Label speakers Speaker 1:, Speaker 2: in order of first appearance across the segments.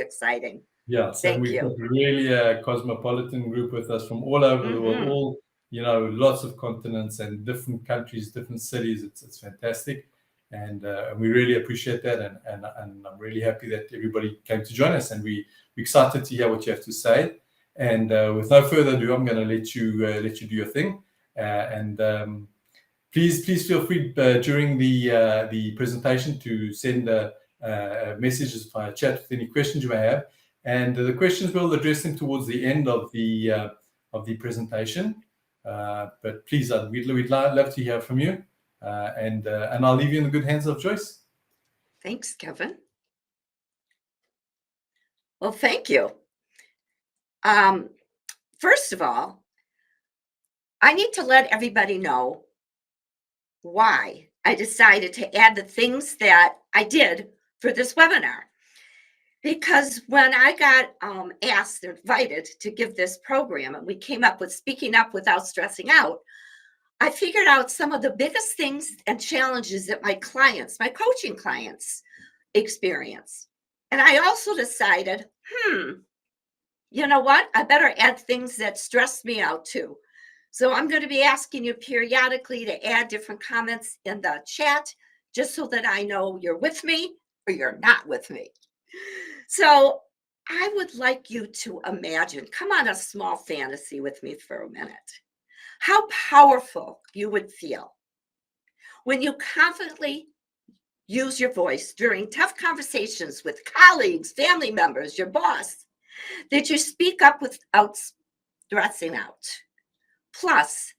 Speaker 1: exciting.
Speaker 2: Yeah, so
Speaker 1: Thank
Speaker 2: we've
Speaker 1: you.
Speaker 2: got really a cosmopolitan group with us from all over the world, all, lots of continents and different countries, different cities. It's fantastic. And we really appreciate that. And I'm really happy that everybody came to join us, and we're excited to hear what you have to say. And with no further ado, I'm going to let you do your thing. Please feel free during the presentation to send messages via chat with any questions you may have. And the questions we'll address them towards the end of the presentation. But please, we'd love to hear from you. And I'll leave you in the good hands of Joyce.
Speaker 1: Thanks, Kevin. Well, thank you. First of all, I need to let everybody know why I decided to add the things that I did for this webinar. Because when I got asked or invited to give this program, and we came up with Speaking Up Without Stressing Out, I figured out some of the biggest things and challenges that my coaching clients experience. And I also decided, you know what? I better add things that stress me out too. So I'm going to be asking you periodically to add different comments in the chat, just so that I know you're with me or you're not with me. So I would like you to imagine, come on a small fantasy with me for a minute, how powerful you would feel when you confidently use your voice during tough conversations with colleagues, family members, your boss, that you speak up without stressing out. Plus,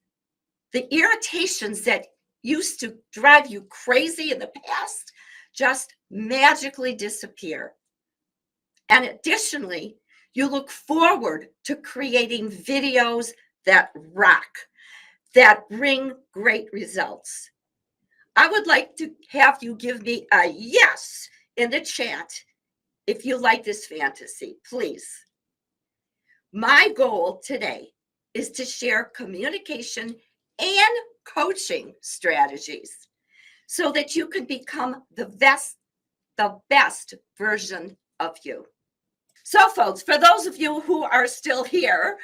Speaker 1: the irritations that used to drive you crazy in the past just magically disappear. And additionally, you look forward to creating videos that rock, that bring great results. I would like to have you give me a yes in the chat if you like this fantasy, please. My goal today is to share communication and coaching strategies so that you can become the best version of you. So, folks, for those of you who are still here,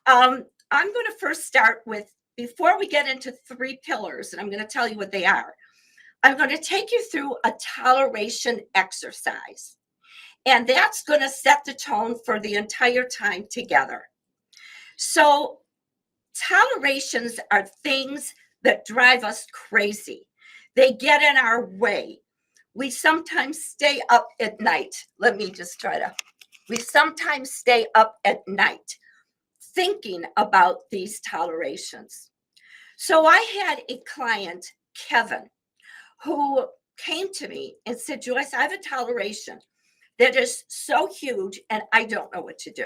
Speaker 1: I'm going to first start with, before we get into 3 pillars, and I'm going to tell you what they are, I'm going to take you through a toleration exercise. And that's going to set the tone for the entire time together. So, tolerations are things that drive us crazy. They get in our way. We sometimes stay up at night. We sometimes stay up at night thinking about these tolerations. So I had a client, Kevin, who came to me and said, Joyce, I have a toleration that is so huge and I don't know what to do.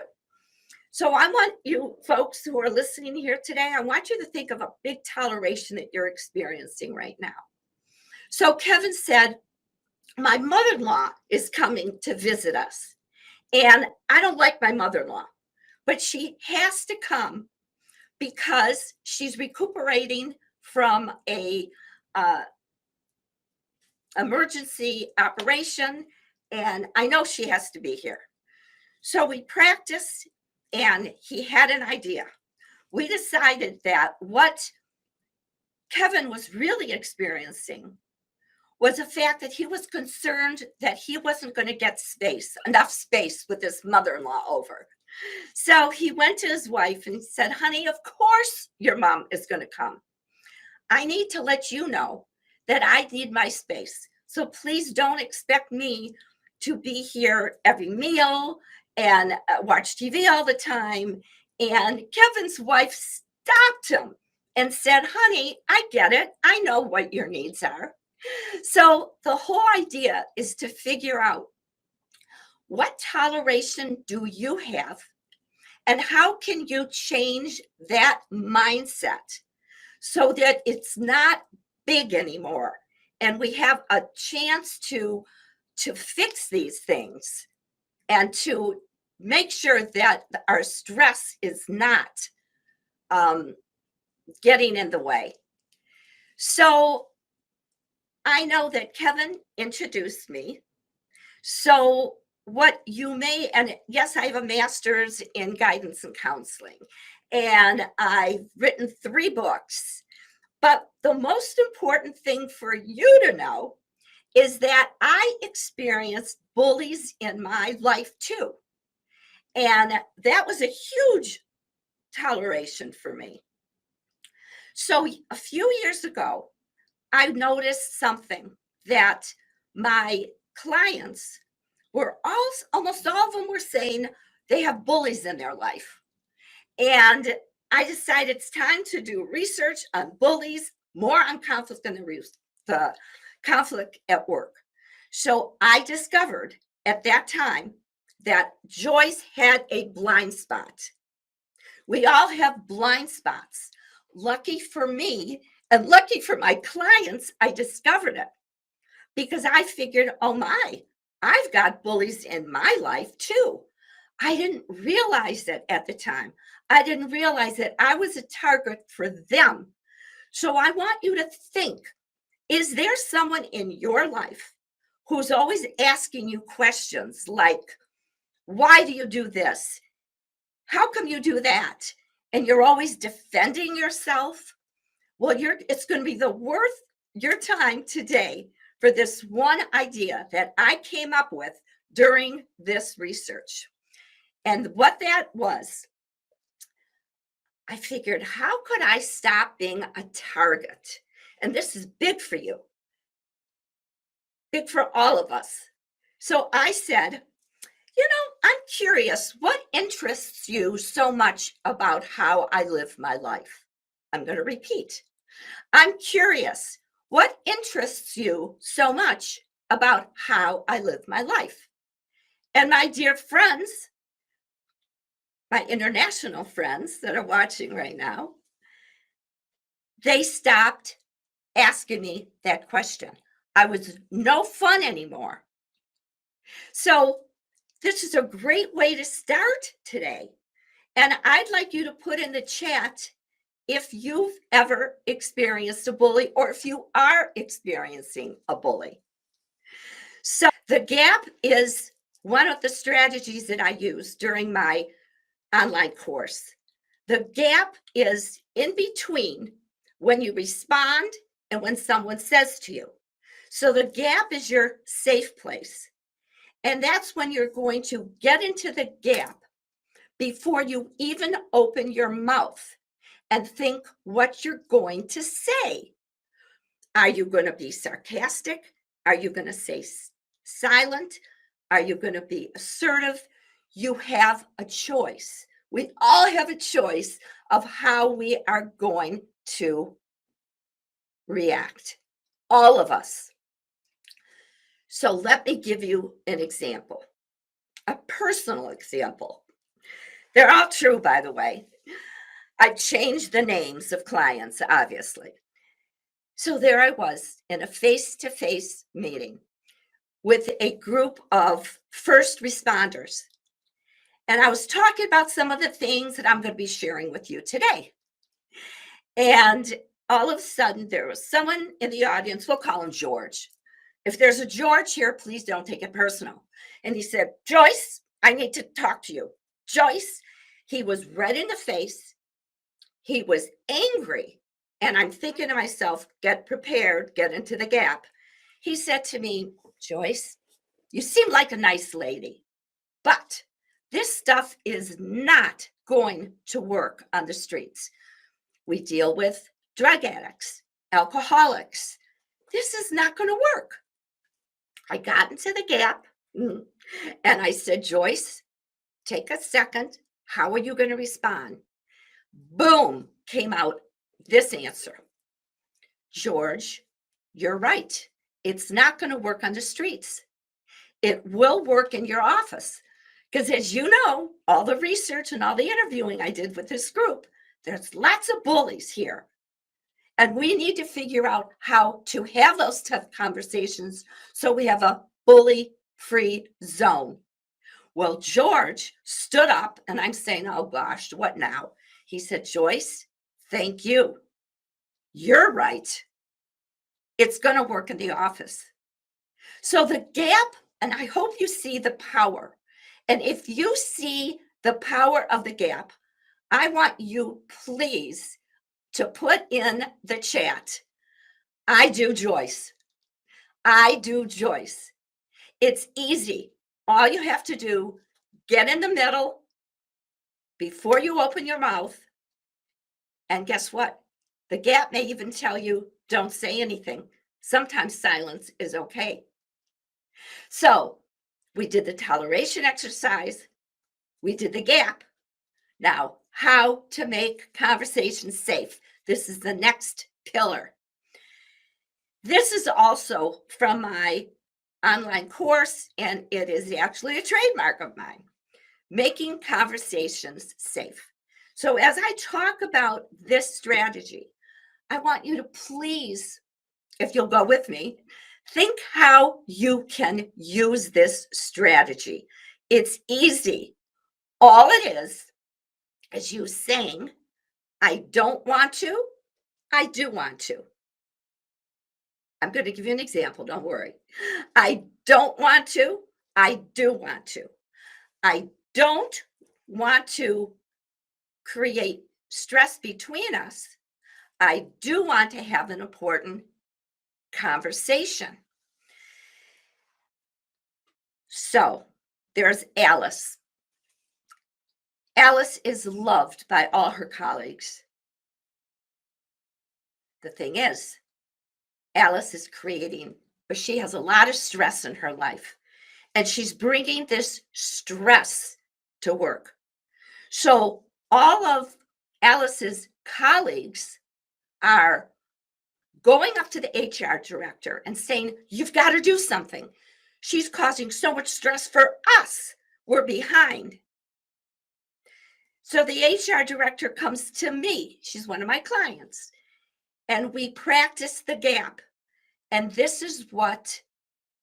Speaker 1: So I want you folks who are listening here today, I want you to think of a big toleration that you're experiencing right now. So Kevin said, my mother-in-law is coming to visit us. And I don't like my mother-in-law, but she has to come because she's recuperating from a emergency operation, and I know she has to be here. So we practiced, and he had an idea. We decided that what Kevin was really experiencing was the fact that he was concerned that he wasn't going to get enough space with his mother-in-law over. So he went to his wife and said, honey, of course your mom is going to come. I need to let you know that I need my space. So please don't expect me to be here every meal and watch TV all the time. And Kevin's wife stopped him and said, honey, I get it. I know what your needs are. So the whole idea is to figure out, what toleration do you have and how can you change that mindset so that it's not big anymore and we have a chance to fix these things and to make sure that our stress is not getting in the way. So I know that Kevin introduced me. So what you may, and yes, I have a master's in guidance and counseling, and I've written 3 books. But the most important thing for you to know is that I experienced bullies in my life too. And that was a huge toleration for me. So a few years ago, I noticed something that my clients were almost all of them were saying they have bullies in their life. And I decided it's time to do research on bullies, more on conflict and the conflict at work. So I discovered at that time that Joyce had a blind spot. We all have blind spots. Lucky for me and lucky for my clients, I discovered it because I figured, oh my, I've got bullies in my life too. I didn't realize it at the time. I didn't realize that I was a target for them. So I want you to think, is there someone in your life who's always asking you questions like, why do you do this? How come you do that? And you're always defending yourself? Well, it's going to be worth your time today for this one idea that I came up with during this research. And what that was, I figured, how could I stop being a target? And this is big for you, big for all of us. So I said, I'm curious, what interests you so much about how I live my life? I'm going to repeat. I'm curious, what interests you so much about how I live my life? And my dear friends, my international friends that are watching right now, they stopped asking me that question. I was no fun anymore. So this is a great way to start today. And I'd like you to put in the chat if you've ever experienced a bully or if you are experiencing a bully. So the gap is one of the strategies that I use during my online course. The gap is in between when you respond and when someone says to you. So the gap is your safe place. And that's when you're going to get into the gap before you even open your mouth and think what you're going to say. Are you going to be sarcastic? Are you going to say silent? Are you going to be assertive? You have a choice. We all have a choice of how we are going to react. All of us. So let me give you an example, a personal example. They're all true, by the way. I changed the names of clients, obviously. So there I was in a face-to-face meeting with a group of first responders. And I was talking about some of the things that I'm going to be sharing with you today. And all of a sudden, there was someone in the audience, we'll call him George. If there's a George here, please don't take it personal. And he said, Joyce, I need to talk to you. Joyce, he was red in the face. He was angry. And I'm thinking to myself, get prepared, get into the gap. He said to me, Joyce, you seem like a nice lady, but this stuff is not going to work on the streets. We deal with drug addicts, alcoholics. This is not going to work. I got into the gap and I said, Joyce, take a second. How are you going to respond? Boom, came out this answer. George, you're right. It's not going to work on the streets. It will work in your office. Because as you know, all the research and all the interviewing I did with this group, there's lots of bullies here. And we need to figure out how to have those tough conversations so we have a bully-free zone. Well, George stood up and I'm saying, oh gosh, what now? He said, Joyce, thank you. You're right. It's going to work in the office. So the gap And I hope you see the power. And if you see the power of the gap, I want you, please, to put in the chat, I do, Joyce. I do, Joyce. It's easy. All you have to do, get in the middle before you open your mouth. And guess what? The gap may even tell you, don't say anything. Sometimes silence is okay. So we did the toleration exercise. We did the gap. Now, how to make conversations safe. This is the next pillar. This is also from my online course, and it is actually a trademark of mine, making conversations safe. So as I talk about this strategy, I want you to please, if you'll go with me, think how you can use this strategy. It's easy. All it is you saying, I don't want to, I do want to. I'm going to give you an example, don't worry. I don't want to, I do want to. I don't want to create stress between us. I do want to have an important conversation. So there's Alice. Alice is loved by all her colleagues. The thing is, Alice is creating, but she has a lot of stress in her life, and she's bringing this stress to work. So all of Alice's colleagues are going up to the HR director and saying, you've got to do something. She's causing so much stress for us. We're behind. So the HR director comes to me. She's one of my clients. And we practice the gap. And this is what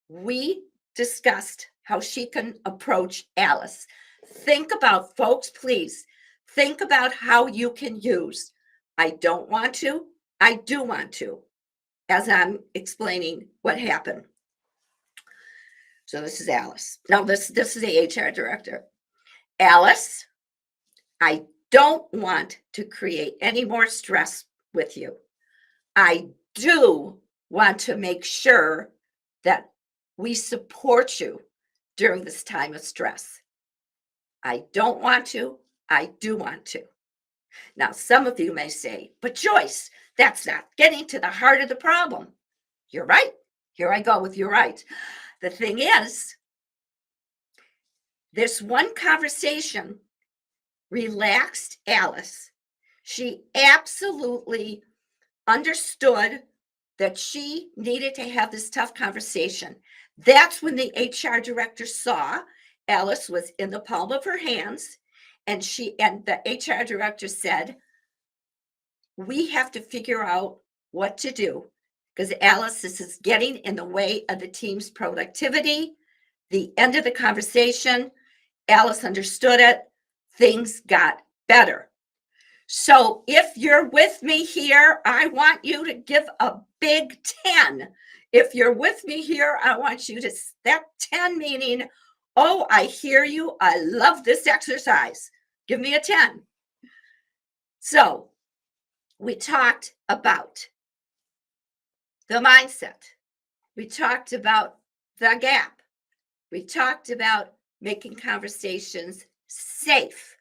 Speaker 1: we discussed, how she can approach Alice. Think about, folks, please, think about how you can use I don't want to, I do want to, as I'm explaining what happened. So this is Alice. No, this is the HR director. Alice, I don't want to create any more stress with you. I do want to make sure that we support you during this time of stress. I don't want to, I do want to. Now, some of you may say, but Joyce, that's not getting to the heart of the problem. You're right. Here I go with you're right. The thing is, this one conversation relaxed Alice. She absolutely understood that she needed to have this tough conversation. That's when the HR director saw Alice was in the palm of her hands, and the HR director said, we have to figure out what to do because Alice, this is getting in the way of the team's productivity. The end of the conversation, Alice understood it. Things got better. So if you're with me here, I want you to give a big 10. If you're with me here, I want you to, that 10 meaning, oh, I hear you. I love this exercise. Give me a 10. So we talked about the mindset. We talked about the gap. We talked about making conversations safe.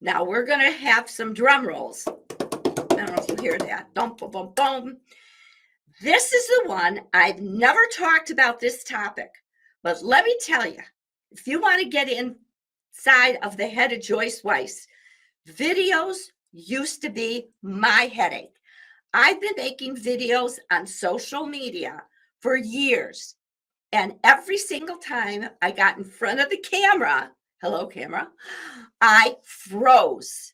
Speaker 1: Now we're going to have some drum rolls. I don't know if you hear that. Boom, boom, boom, boom. This is the one I've never talked about this topic, but let me tell you, if you want to get inside of the head of Joyce Weiss, videos used to be my headache. I've been making videos on social media for years, and every single time I got in front of the camera, hello camera, I froze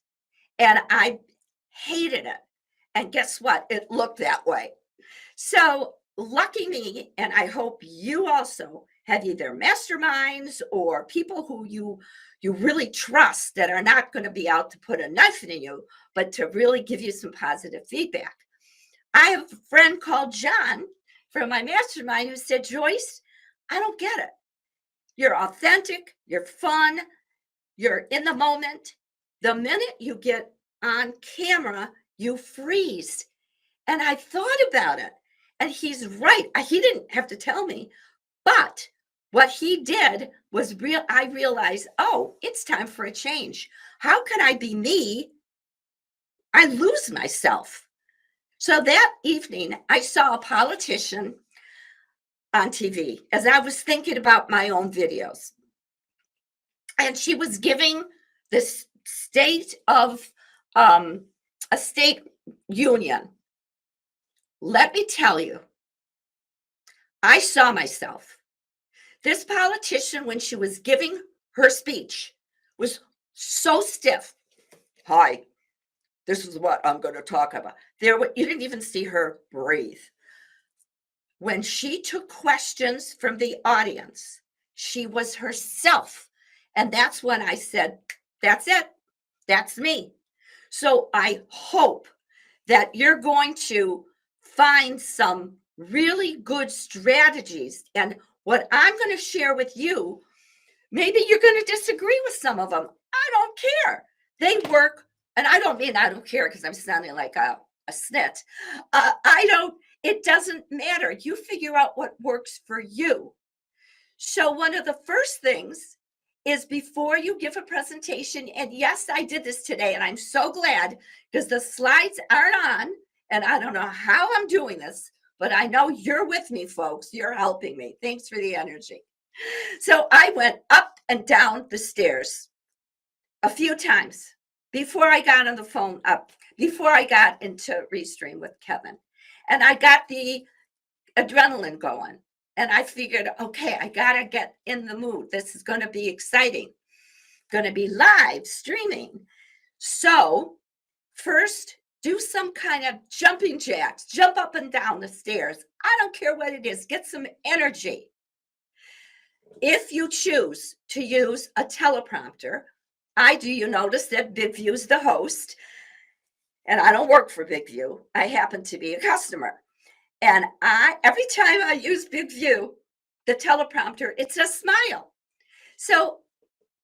Speaker 1: and I hated it. And guess what? It looked that way. So lucky me, and I hope you also have either masterminds or people who you really trust that are not going to be out to put a knife in you, but to really give you some positive feedback. I have a friend called John from my mastermind who said, Joyce, I don't get it. You're authentic, you're fun, you're in the moment. The minute you get on camera, you freeze. And I thought about it, and he's right. He didn't have to tell me, but what he did was I realized, oh, it's time for a change. How can I be me? I lose myself. So that evening, I saw a politician on TV as I was thinking about my own videos. And she was giving this state of a state union. Let me tell you, I saw myself. This politician, when she was giving her speech, was so stiff. Hi, this is what I'm going to talk about. You didn't even see her breathe. When she took questions from the audience, she was herself. And that's when I said, that's it. That's me. So I hope that you're going to find some really good strategies. And what I'm going to share with you, maybe you're going to disagree with some of them. I don't care. They work. And I don't mean I don't care because I'm sounding like a snit. It doesn't matter. You figure out what works for you. So one of the first things is before you give a presentation, and yes, I did this today, and I'm so glad because the slides aren't on, and I don't know how I'm doing this, but I know you're with me, folks. You're helping me. Thanks for the energy. So I went up and down the stairs a few times before I got on the phone before I got into Restream with Kevin. And I got the adrenaline going. And I figured, okay, I got to get in the mood. This is going to be exciting. Going to be live streaming. So first, do some kind of jumping jacks. Jump up and down the stairs. I don't care what it is. Get some energy. If you choose to use a teleprompter, you notice that BigVu is the host, and I don't work for BigVu. I happen to be a customer. And every time I use BigVu, the teleprompter, it's a smile. So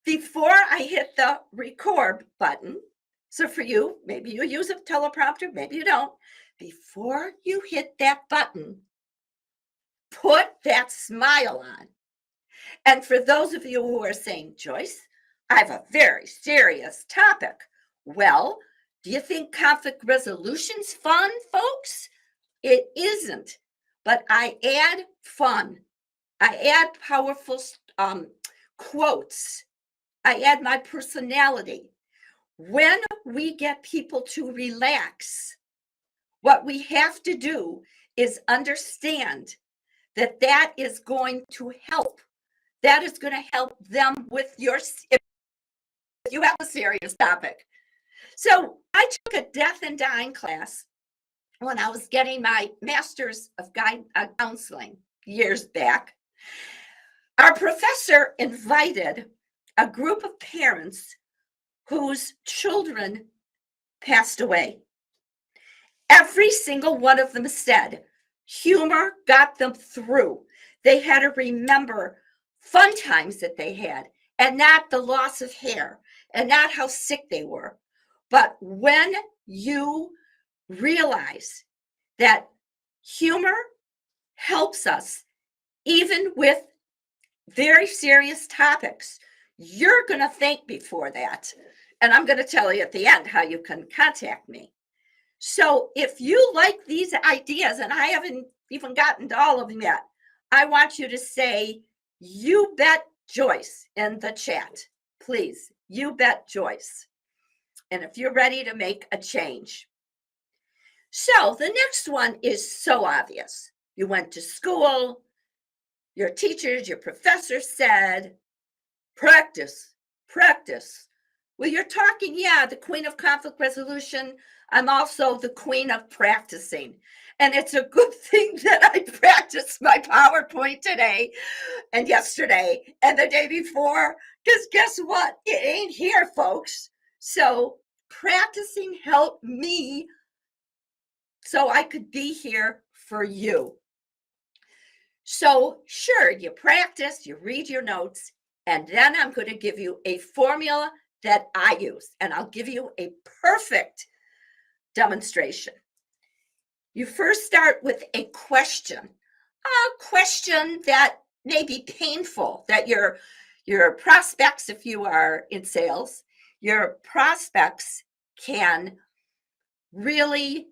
Speaker 1: before I hit the record button, so for you, maybe you use a teleprompter, maybe you don't. Before you hit that button, put that smile on. And for those of you who are saying, Joyce, I have a very serious topic. Well, do you think conflict resolution's fun, folks? It isn't, but I add fun. I add powerful quotes. I add my personality. When we get people to relax, what we have to do is understand that that is going to help. That is going to help them with if you have a serious topic. So I took a death and dying class when I was getting my master's of counseling years back. Our professor invited a group of parents whose children passed away. Every single one of them said humor got them through. They had to remember fun times that they had, and not the loss of hair, and not how sick they were. But when you realize that humor helps us, even with very serious topics, you're going to think before that. And I'm going to tell you at the end how you can contact me. So if you like these ideas, and I haven't even gotten to all of them yet, I want you to say, you bet Joyce in the chat. Please, you bet Joyce. And if you're ready to make a change. So the next one is so obvious. You went to school, your teachers, your professor said, practice, practice. Well, you're talking, the queen of conflict resolution. I'm also the queen of practicing. And it's a good thing that I practiced my PowerPoint today and yesterday and the day before, because guess what? It ain't here, folks. So practicing helped me so I could be here for you. So sure, you practice, you read your notes, and then I'm going to give you a formula that I use, and I'll give you a perfect demonstration. You first start with a question that may be painful, that your prospects, if you are in sales, your prospects can really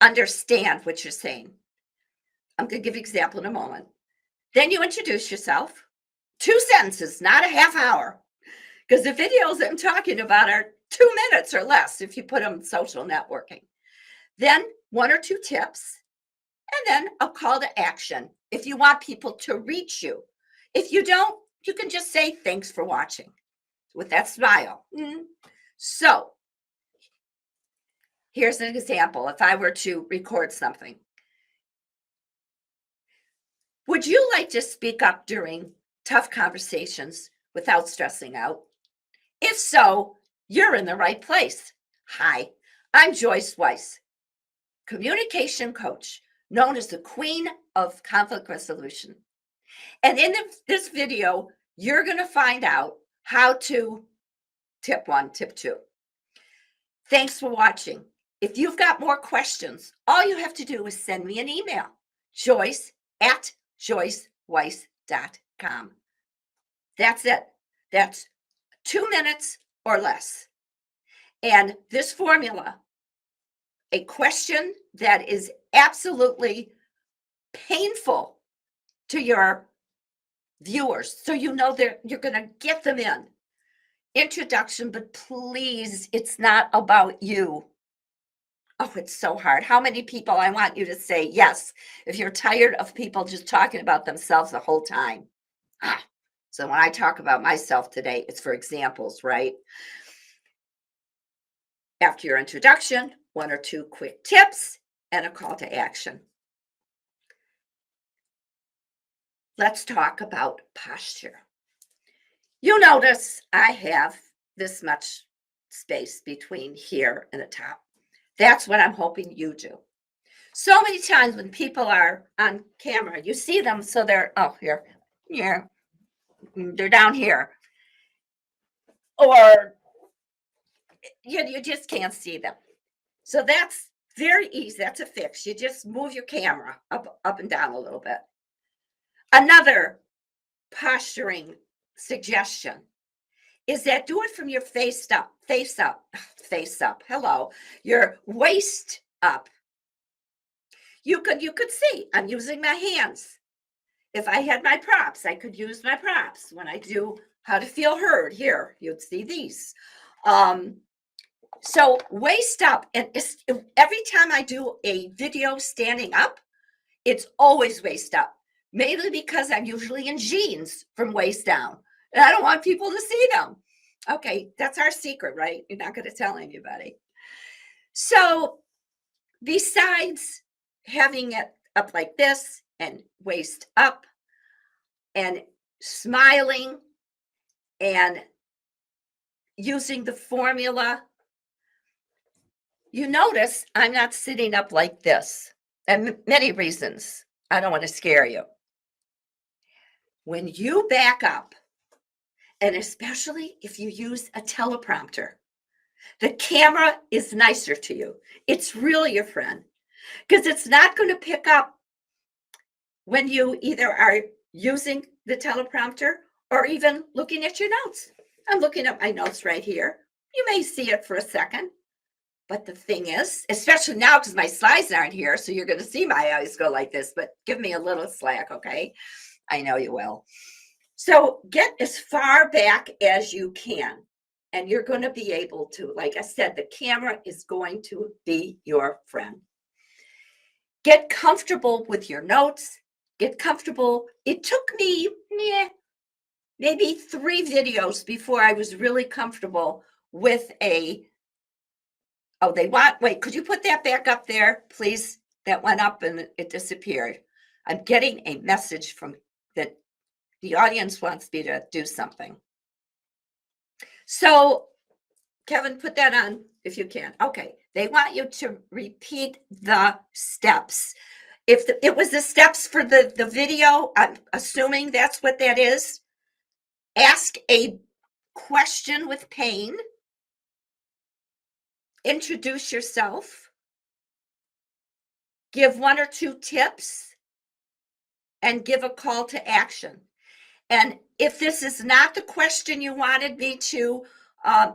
Speaker 1: understand what you're saying. I'm going to give you an example in a moment. Then you introduce yourself. 2 sentences, not a half hour, because the videos I'm talking about are 2 minutes or less if you put them in social networking. Then 1 or 2 tips, and then a call to action if you want people to reach you. If you don't, you can just say thanks for watching with that smile. So here's an example. If I were to record something, would you like to speak up during tough conversations without stressing out? If so, you're in the right place. Hi, I'm Joyce Weiss, communication coach, known as the Queen of Conflict Resolution. And in this video, you're going to find out how to tip 1, tip 2. Thanks for watching. If you've got more questions, all you have to do is send me an email, joyce@joyceweiss.com. That's it. That's 2 minutes or less. And this formula, a question that is absolutely painful to your viewers, so you know you're going to get them in. Introduction, but please, it's not about you. Oh, it's so hard. How many people? I want you to say yes if you're tired of people just talking about themselves the whole time. So when I talk about myself today, it's for examples, right? After your introduction, 1 or 2 quick tips and a call to action. Let's talk about posture. You notice I have this much space between here and the top. That's what I'm hoping you do. So many times when people are on camera, you see them, so they're, here, they're down here. Or you just can't see them. So that's very easy. That's a fix. You just move your camera up and down a little bit. Another posturing suggestion is that do it from your face up. Hello, your waist up. You could see I'm using my hands. If I had my props, I could use my props. When I do how to feel heard here, you'd see these. So waist up, and every time I do a video standing up, it's always waist up, mainly because I'm usually in jeans from waist down, and I don't want people to see them. Okay, that's our secret, right? You're not going to tell anybody. So besides having it up like this and waist up and smiling and using the formula, you notice I'm not sitting up like this. And many reasons. I don't want to scare you. When you back up, and especially if you use a teleprompter, the camera is nicer to you. It's really your friend, because it's not going to pick up when you either are using the teleprompter or even looking at your notes. I'm looking at my notes right here. You may see it for a second. But the thing is, especially now because my slides aren't here, so you're going to see my eyes go like this, but give me a little slack, okay? I know you will. So get as far back as you can, and you're going to be able to, like I said, the camera is going to be your friend. Get comfortable with your notes. Get comfortable. It took me maybe 3 videos before I was really comfortable with a wait, could you put that back up there, please? That went up and it disappeared. I'm getting a message from that the audience wants me to do something. So, Kevin, put that on if you can. Okay. They want you to repeat the steps. If it was the steps for the video, I'm assuming that's what that is. Ask a question with pain. Introduce yourself. Give 1 or 2 tips. And give a call to action. And if this is not the question you wanted me to,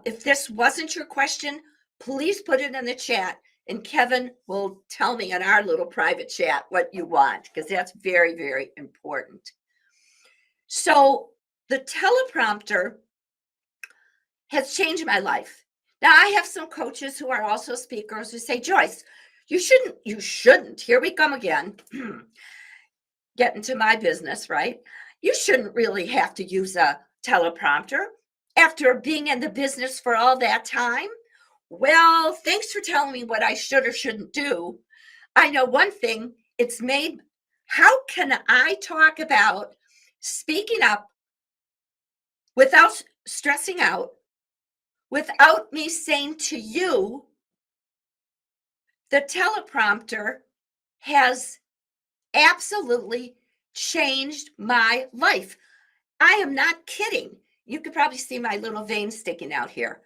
Speaker 1: if this wasn't your question, please put it in the chat. And Kevin will tell me in our little private chat what you want, because that's very, very important. So the teleprompter has changed my life. Now, I have some coaches who are also speakers who say, Joyce, you shouldn't, here we come again, get into my business, right? You shouldn't really have to use a teleprompter after being in the business for all that time. Well, thanks for telling me what I should or shouldn't do. I know one thing, it's made, how can I talk about speaking up without stressing out, without me saying to you, the teleprompter has absolutely changed my life. I am not kidding. You could probably see my little vein sticking out here.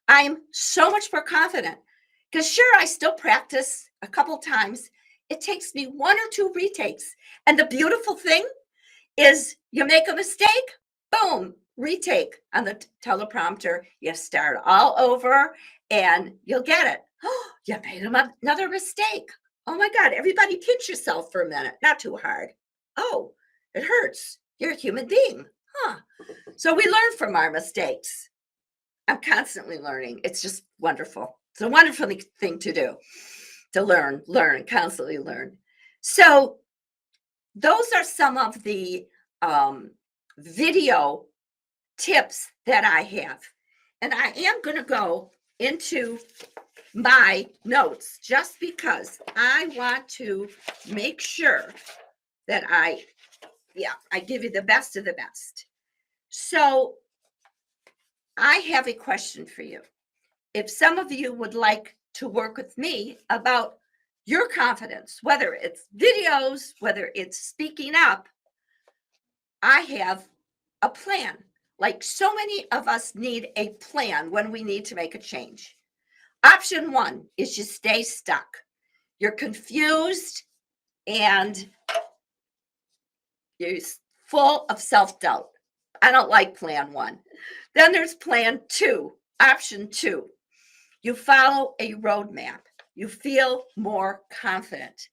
Speaker 1: I am so much more confident because sure, I still practice a couple times. It takes me 1 or 2 retakes. And the beautiful thing is you make a mistake, boom, retake on the teleprompter. You start all over and you'll get it. Oh, you made another mistake. Oh my God, everybody pinch yourself for a minute. Not too hard. Oh, it hurts. You're a human being. Huh. So we learn from our mistakes. I'm constantly learning. It's just wonderful. It's a wonderful thing to do, to learn, constantly learn. So those are some of the video tips that I have. And I am going to go into my notes just because I want to make sure that I give you the best of the best. So I have a question for you. If some of you would like to work with me about your confidence, whether it's videos, whether it's speaking up, I have a plan. Like so many of us need a plan when we need to make a change. Option 1 is you stay stuck. You're confused and you're full of self-doubt. I don't like plan 1. Then there's plan 2, option 2. You follow a roadmap. You feel more confident.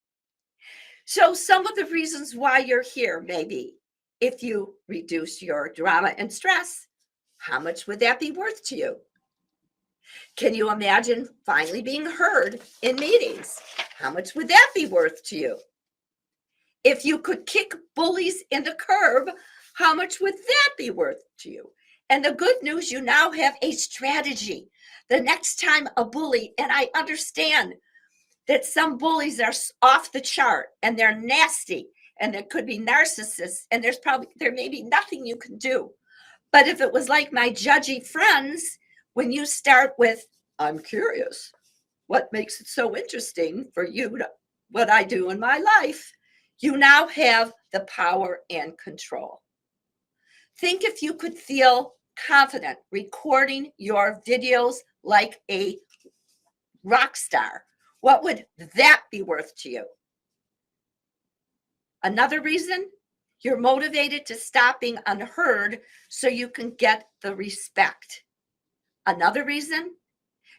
Speaker 1: So some of the reasons why you're here may be if you reduce your drama and stress, how much would that be worth to you? Can you imagine finally being heard in meetings? How much would that be worth to you? If you could kick bullies in the curb, how much would that be worth to you? And the good news, you now have a strategy. The next time a bully, and I understand that some bullies are off the chart and they're nasty and there could be narcissists and there may be nothing you can do. But if it was like my judgy friends, when you start with, I'm curious, what makes it so interesting for you to what I do in my life, you now have the power and control. Think if you could feel confident recording your videos like a rock star. What would that be worth to you? Another reason, you're motivated to stop being unheard so you can get the respect. Another reason,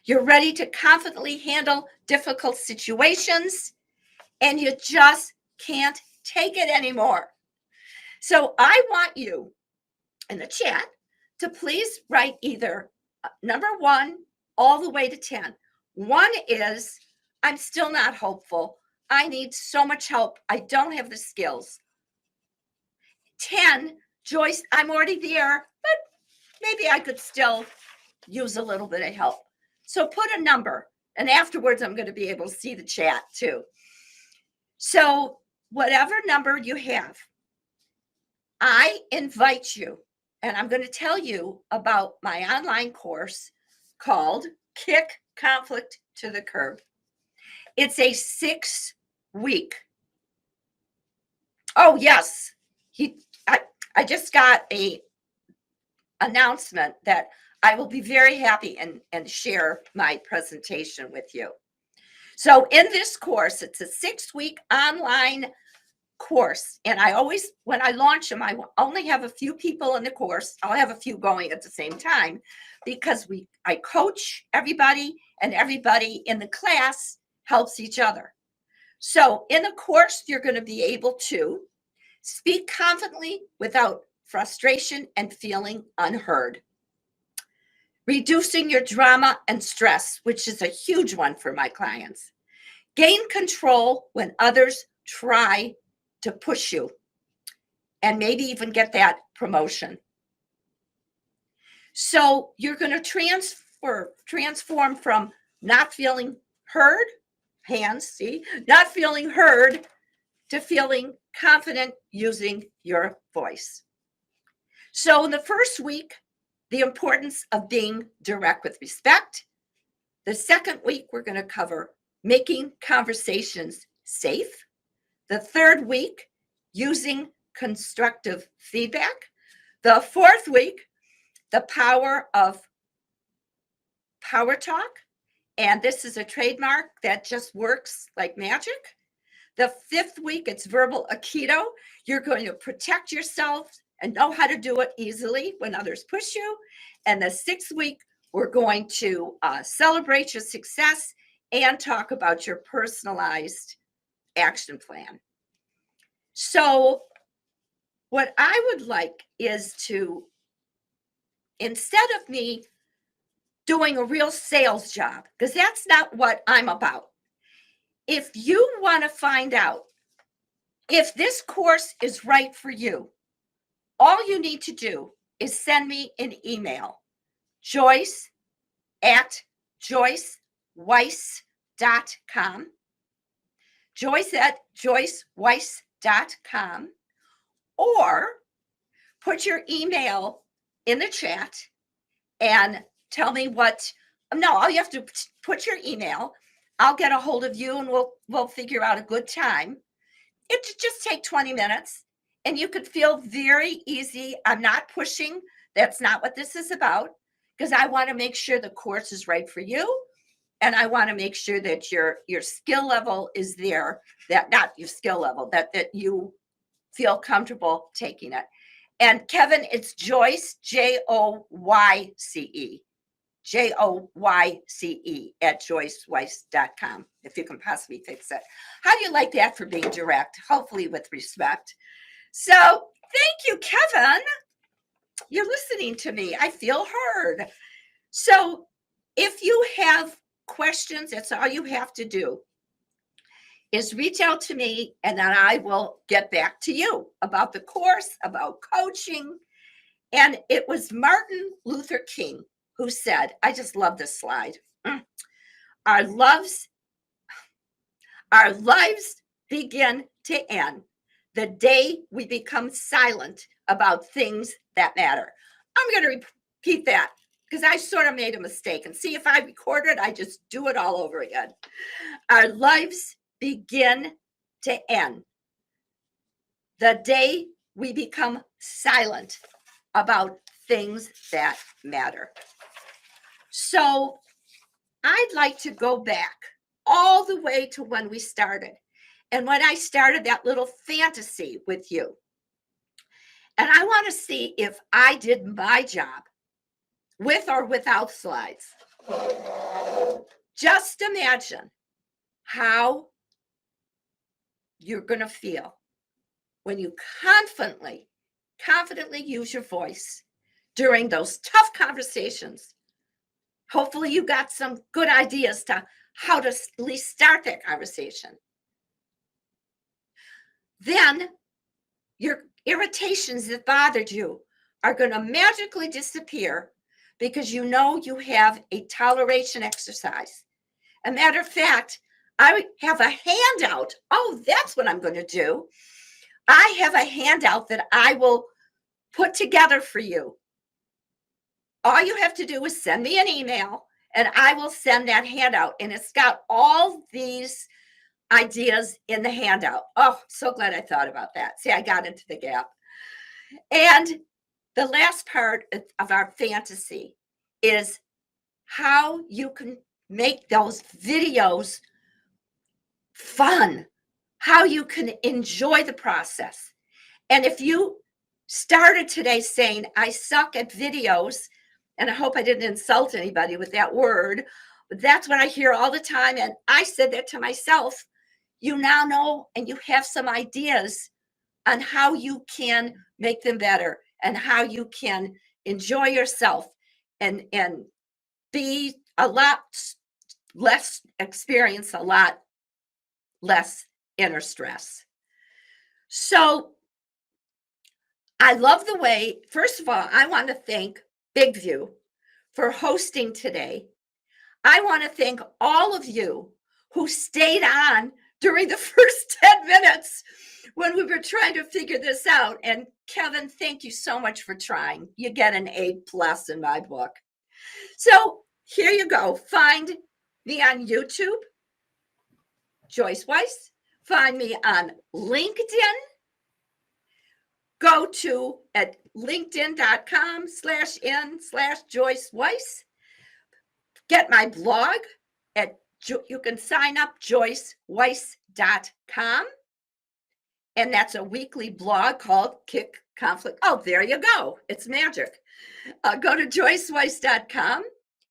Speaker 1: you're ready to confidently handle difficult situations and you just can't take it anymore. So I want you in the chat to please write either number 1 all the way to 10. 1 is, I'm still not hopeful. I need so much help. I don't have the skills. 10, Joyce, I'm already there, but maybe I could still use a little bit of help. So put a number, and afterwards I'm going to be able to see the chat too. So whatever number you have, I invite you, and I'm going to tell you about my online course called Kick Conflict to the Curb. It's a 6-week Oh, yes. I just got a announcement that I will be very happy and share my presentation with you. So in this course, it's a 6-week online course. And I always, when I launch them, I only have a few people in the course. I'll have a few going at the same time because I coach everybody and everybody in the class helps each other. So in the course, you're going to be able to speak confidently without frustration and feeling unheard. Reducing your drama and stress, which is a huge one for my clients. Gain control when others try to push you and maybe even get that promotion. So you're going to transform from not feeling heard, hands, see, not feeling heard to feeling confident using your voice. So in the first week, the importance of being direct with respect. The second week, we're going to cover making conversations safe. The third week, using constructive feedback. The fourth week, the power of power talk. And this is a trademark that just works like magic. The fifth week, it's verbal aikido. You're going to protect yourself and know how to do it easily when others push you. And the sixth week, we're going to celebrate your success and talk about your personalized action plan. So what I would like is to, instead of me doing a real sales job, because that's not what I'm about. If you want to find out if this course is right for you, all you need to do is send me an email, Joyce@JoyceWeiss.com, Joyce@JoyceWeiss.com, or put your email in the chat and tell me all you have to put your email. I'll get a hold of you and we'll figure out a good time. It just take 20 minutes and you could feel very easy. I'm not pushing. That's not what this is about, because I want to make sure the course is right for you. And I want to make sure that your skill level is there, that not your skill level, that you feel comfortable taking it. And Kevin, it's Joyce, Joyce, Joyce @JoyceWeiss.com, if you can possibly fix it. How do you like that for being direct? Hopefully with respect. So thank you, Kevin. You're listening to me. I feel heard. So if you have questions, that's all you have to do is reach out to me and then I will get back to you about the course, about coaching. And it was Martin Luther King who said, I just love this slide. Our lives begin to end the day we become silent about things that matter. I'm going to repeat that because I sort of made a mistake. And see, if I record it, I just do it all over again. Our lives begin to end the day we become silent about things that matter. So I'd like to go back all the way to when we started. And when I started that little fantasy with you. And I want to see if I did my job with or without slides. Just imagine how you're going to feel when you confidently use your voice during those tough conversations. Hopefully you got some good ideas to how to at least start that conversation. Then your irritations that bothered you are going to magically disappear because you know you have a toleration exercise. A matter of fact, I have a handout. Oh, that's what I'm going to do. I have a handout that I will put together for you. All you have to do is send me an email and I will send that handout. And it's got all these ideas in the handout. Oh, so glad I thought about that. See, I got into the gap. And the last part of our fantasy is how you can make those videos fun, how you can enjoy the process. And if you started today saying, I suck at videos, and I hope I didn't insult anybody with that word, but that's what I hear all the time. And I said that to myself. You now know, and you have some ideas on how you can make them better and how you can enjoy yourself and be a lot less, experience a lot less inner stress. So I love the way, first of all, I want to thank BigVu for hosting today. I want to thank all of you who stayed on during the first 10 minutes when we were trying to figure this out. And Kevin, thank you so much for trying. You get an A+ in my book. So here you go. Find me on YouTube, Joyce Weiss. Find me on LinkedIn. Go to at linkedin.com/in/Joyce Weiss. Get my blog at, you can sign up joyceweiss.com. And that's a weekly blog called Kick Conflict. Oh, there you go. It's magic. Go to joyceweiss.com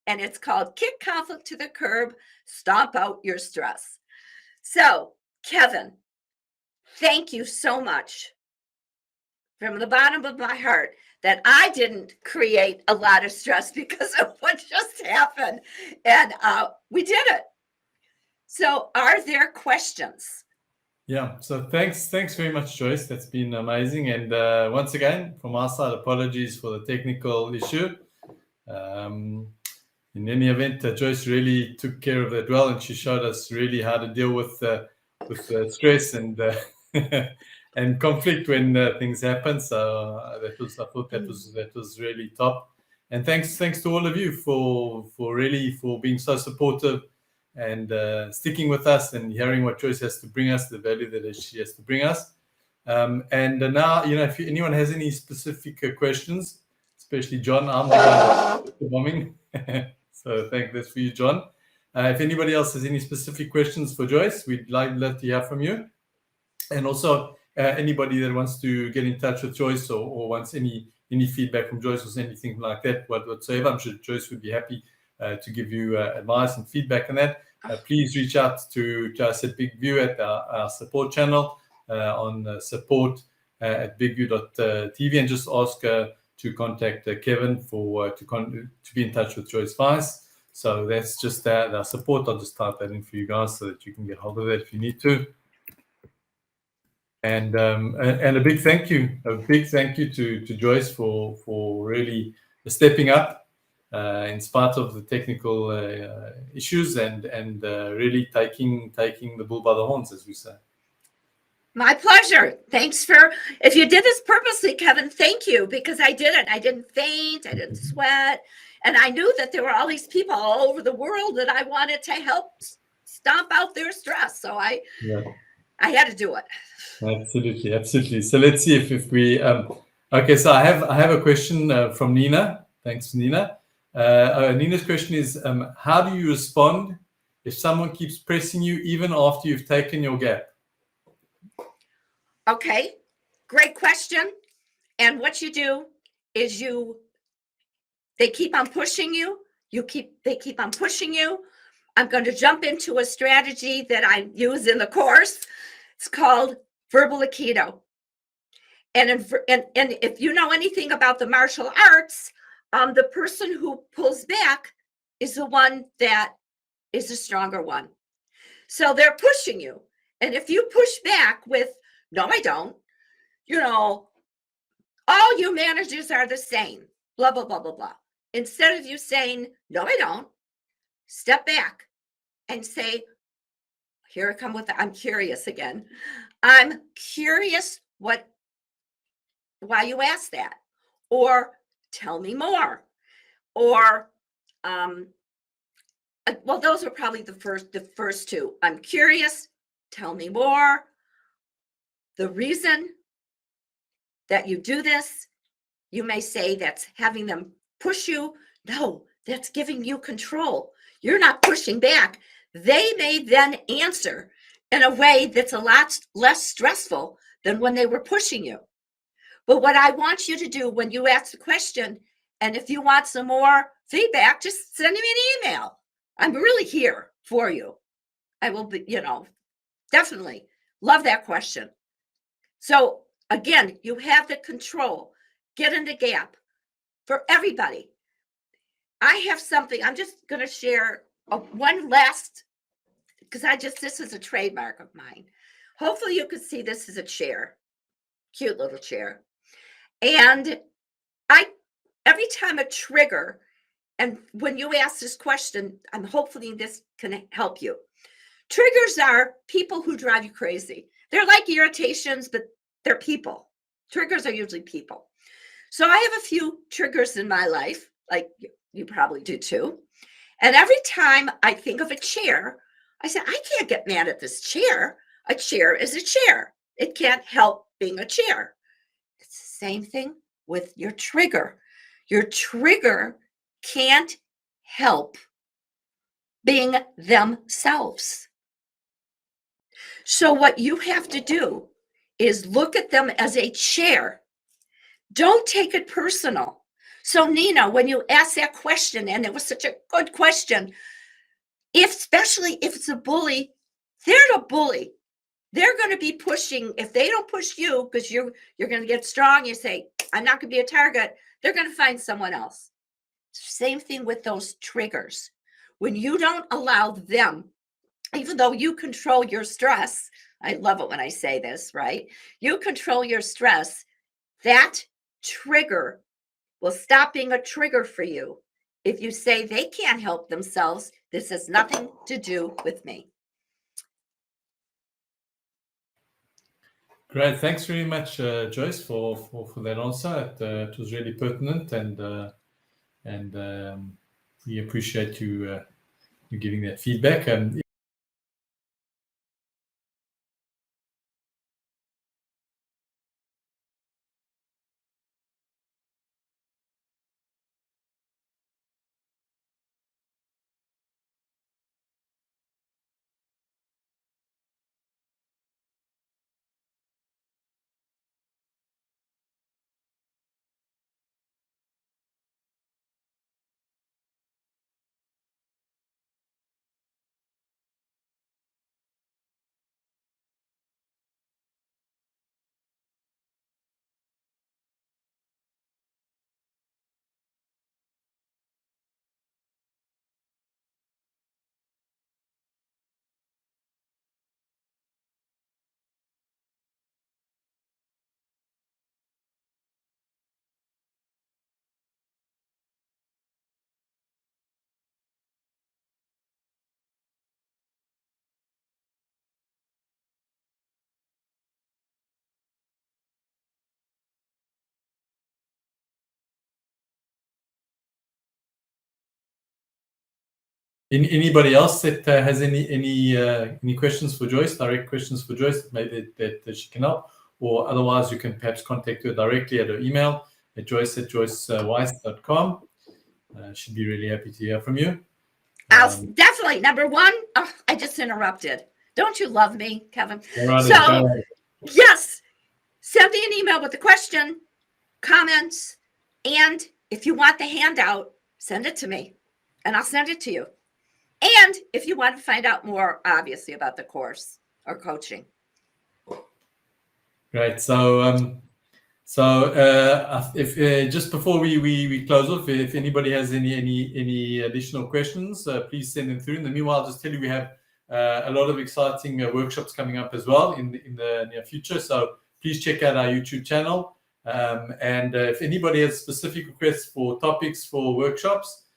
Speaker 1: and it's called Kick Conflict to the Curb, Stomp Out Your Stress. So, Kevin, thank you so much from the bottom of my heart that I didn't create a lot of stress because of what just happened. And we did it. So are there questions?
Speaker 2: Yeah, so thanks very much, Joyce. That's been amazing. And once again, from our side, apologies for the technical issue. In any event, Joyce really took care of that well, and she showed us really how to deal with stress and and conflict when things happen. So I thought that was really top. And thanks to all of you for being so supportive and sticking with us and hearing what Joyce has to bring us, the value that she has to bring us. And now, if anyone has any specific questions, especially John, I'm the bombing. So that's for you, John. If anybody else has any specific questions for Joyce, we'd love to hear from you. And also anybody that wants to get in touch with Joyce or wants any feedback from Joyce or anything like that, whatsoever, I'm sure Joyce would be happy to give you advice and feedback on that. Please reach out to us at BigVu at our support channel on support at bigvu.tv and just ask to contact Kevin to be in touch with Joyce Weiss. So that's just our support. I'll just type that in for you guys so that you can get hold of that if you need to. And a big thank you to Joyce for really stepping up in spite of the technical issues and really taking the bull by the horns, as we say.
Speaker 1: My pleasure. Thanks if you did this purposely, Kevin, thank you, because I did it. I didn't faint. I didn't sweat. And I knew that there were all these people all over the world that I wanted to help stomp out their stress. So I had to do it.
Speaker 2: Absolutely. So let's see if we, okay, so I have a question from Nina. Thanks, Nina. Nina's question is, how do you respond if someone keeps pressing you even after you've taken your gap?
Speaker 1: Okay, great question. And what you do is they keep on pushing you. They keep on pushing you. I'm going to jump into a strategy that I use in the course. It's called verbal aikido. And if you know anything about the martial arts, the person who pulls back is the one that is the stronger one. So they're pushing you. And if you push back with, no, I don't, all you managers are the same, blah, blah, blah, blah, blah. Instead of you saying, no, I don't, step back and say, here I come with I'm curious again. I'm curious why you asked that, or tell me more, or well, those are probably the first two. I'm curious. Tell me more. The reason that you do this, you may say that's having them push you. No, that's giving you control. You're not pushing back. They may then answer in a way that's a lot less stressful than when they were pushing you. But what I want you to do when you ask the question, and if you want some more feedback, just send me an email. I'm really here for you. I will be, definitely love that question. So again, you have the control. Get in the gap for everybody. I have something, I'm just going to share one last, because this is a trademark of mine. Hopefully you can see this is a chair, cute little chair. And every time a trigger, and when you ask this question, I'm hopefully this can help you. Triggers are people who drive you crazy. They're like irritations, but they're people. Triggers are usually people. So I have a few triggers in my life, like you probably do too. And every time I think of a chair, I say, I can't get mad at this chair. A chair is a chair. It can't help being a chair. It's the same thing with your trigger. Your trigger can't help being themselves. So what you have to do is look at them as a chair. Don't take it personal. So Nina, when you asked that question, and it was such a good question, especially if it's a bully, they're a bully. They're going to be pushing. If they don't push you, because you're going to get strong, you say, I'm not going to be a target, they're going to find someone else. Same thing with those triggers. When you don't allow them, even though you control your stress, I love it when I say this, right? You control your stress, that trigger will stop being a trigger for you. If you say they can't help themselves, this has nothing to do with me.
Speaker 2: Great. Thanks very much, Joyce, for that answer. It was really pertinent, and we appreciate you giving that feedback. Anybody else that has any questions for Joyce, direct questions for Joyce, maybe that she can help, or otherwise you can perhaps contact her directly at her email at joyce@joyceweiss.com. She'd be really happy to hear from you.
Speaker 1: I'll definitely, number one, I just interrupted. Don't you love me, Kevin? Yes, send me an email with the question, comments, and if you want the handout, send it to me, and I'll send it to you. And if you want to find out more, obviously, about the course or coaching.
Speaker 2: Great. So, if just before we close off, if anybody has any additional questions, please send them through. In the meanwhile, I'll just tell you we have a lot of exciting workshops coming up as well in the near future. So please check out our YouTube channel. And if anybody has specific requests for topics for workshops,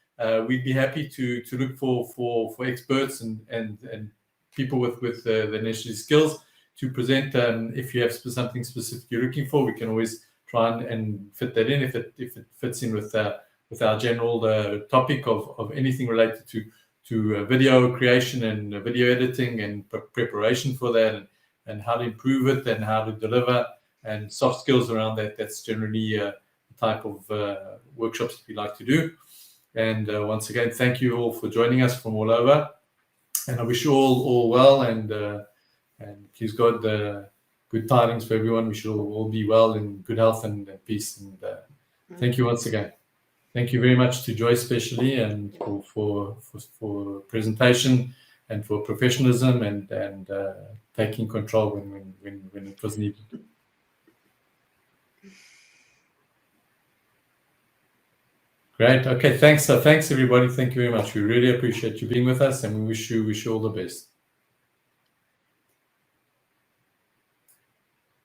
Speaker 2: we'd be happy to look for experts and people with the necessary skills to present. If you have something specific you're looking for, we can always try and fit that in if it fits in with our general topic of anything related video creation and video editing and preparation for that, and how to improve it and how to deliver and soft skills around that. That's generally the type of workshops that we like to do. And once again, thank you all for joining us from all over. And I wish you all well, and please God, good tidings for everyone. We should all be well in good health and peace. And thank you once again. Thank you very much to Joyce especially, and for presentation and for professionalism and taking control when it was needed. Great. Okay. Thanks. Thanks everybody. Thank you very much. We really appreciate you being with us, and we wish you all the best.